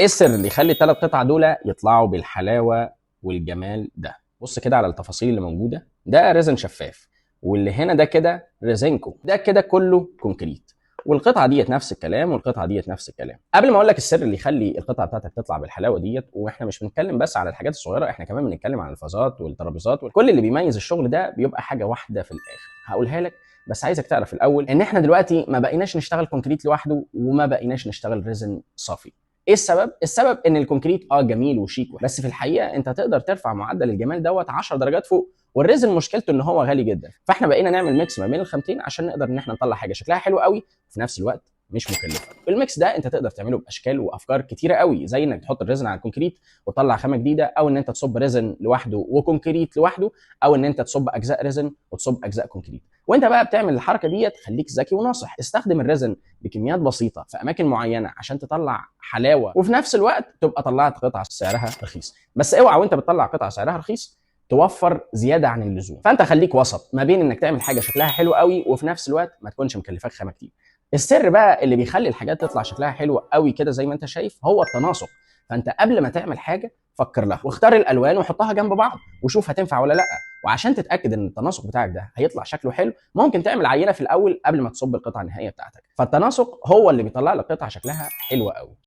ايه السر اللي يخلي الثلاث قطع دول يطلعوا بالحلاوه والجمال ده؟ بص كده على التفاصيل اللي موجوده، ده ريزن شفاف، واللي هنا ده كده ريزينكو، ده كده كله كونكريت، والقطعه ديت نفس الكلام، والقطعه ديت نفس الكلام. قبل ما اقول لك السر اللي يخلي القطعه بتاعتك تطلع بالحلاوه ديت، واحنا مش بنتكلم بس على الحاجات الصغيره، احنا كمان بنتكلم عن الفازات والترابيزات وكل اللي بيميز الشغل ده بيبقى حاجه واحده في الاخر هقولها لك. بس عايزك تعرف الاول ان احنا دلوقتي ما بقيناش نشتغل كونكريت لوحده، وما بقيناش نشتغل ريزن صافي. ايه السبب؟ السبب ان الكونكريت جميل وشيك، بس في الحقيقه انت تقدر ترفع معدل الجمال دوت 10 درجات فوق، والريزن مشكلته ان هو غالي جدا. فاحنا بقينا نعمل ميكس ما بين الخامتين عشان نقدر ان احنا نطلع حاجه شكلها حلو قوي وفي نفس الوقت مش مكلفه. الميكس ده انت تقدر تعمله باشكال وافكار كتيره قوي، زي انك تحط الريزن على الكونكريت وتطلع خامه جديده، او ان انت تصب ريزن لوحده وكونكريت لوحده، او ان انت تصب اجزاء ريزن وتصب اجزاء كونكريت. وانت بقى بتعمل الحركه ديت خليك ذكي وناصح، استخدم الريزن بكميات بسيطه في اماكن معينه عشان تطلع حلاوه، وفي نفس الوقت تبقى طلعت قطعه سعرها رخيص. بس اوعى وانت بتطلع قطعه سعرها رخيص توفر زياده عن اللزوم، فانت خليك وسط ما بين انك تعمل حاجه شكلها حلو قوي وفي نفس الوقت ما تكونش مكلفاك خامه كتير. السر بقى اللي بيخلي الحاجات تطلع شكلها حلو قوي كده زي ما انت شايف هو التناسق. فانت قبل ما تعمل حاجه فكر لها واختار الالوان وحطها جنب بعض وشوف هتنفع ولا لا. وعشان تتاكد ان التناسق بتاعك ده هيطلع شكله حلو، ممكن تعمل عينه في الاول قبل ما تصب القطعه النهائيه بتاعتك. فالتناسق هو اللي بيطلع لك قطعه شكلها حلو قوي.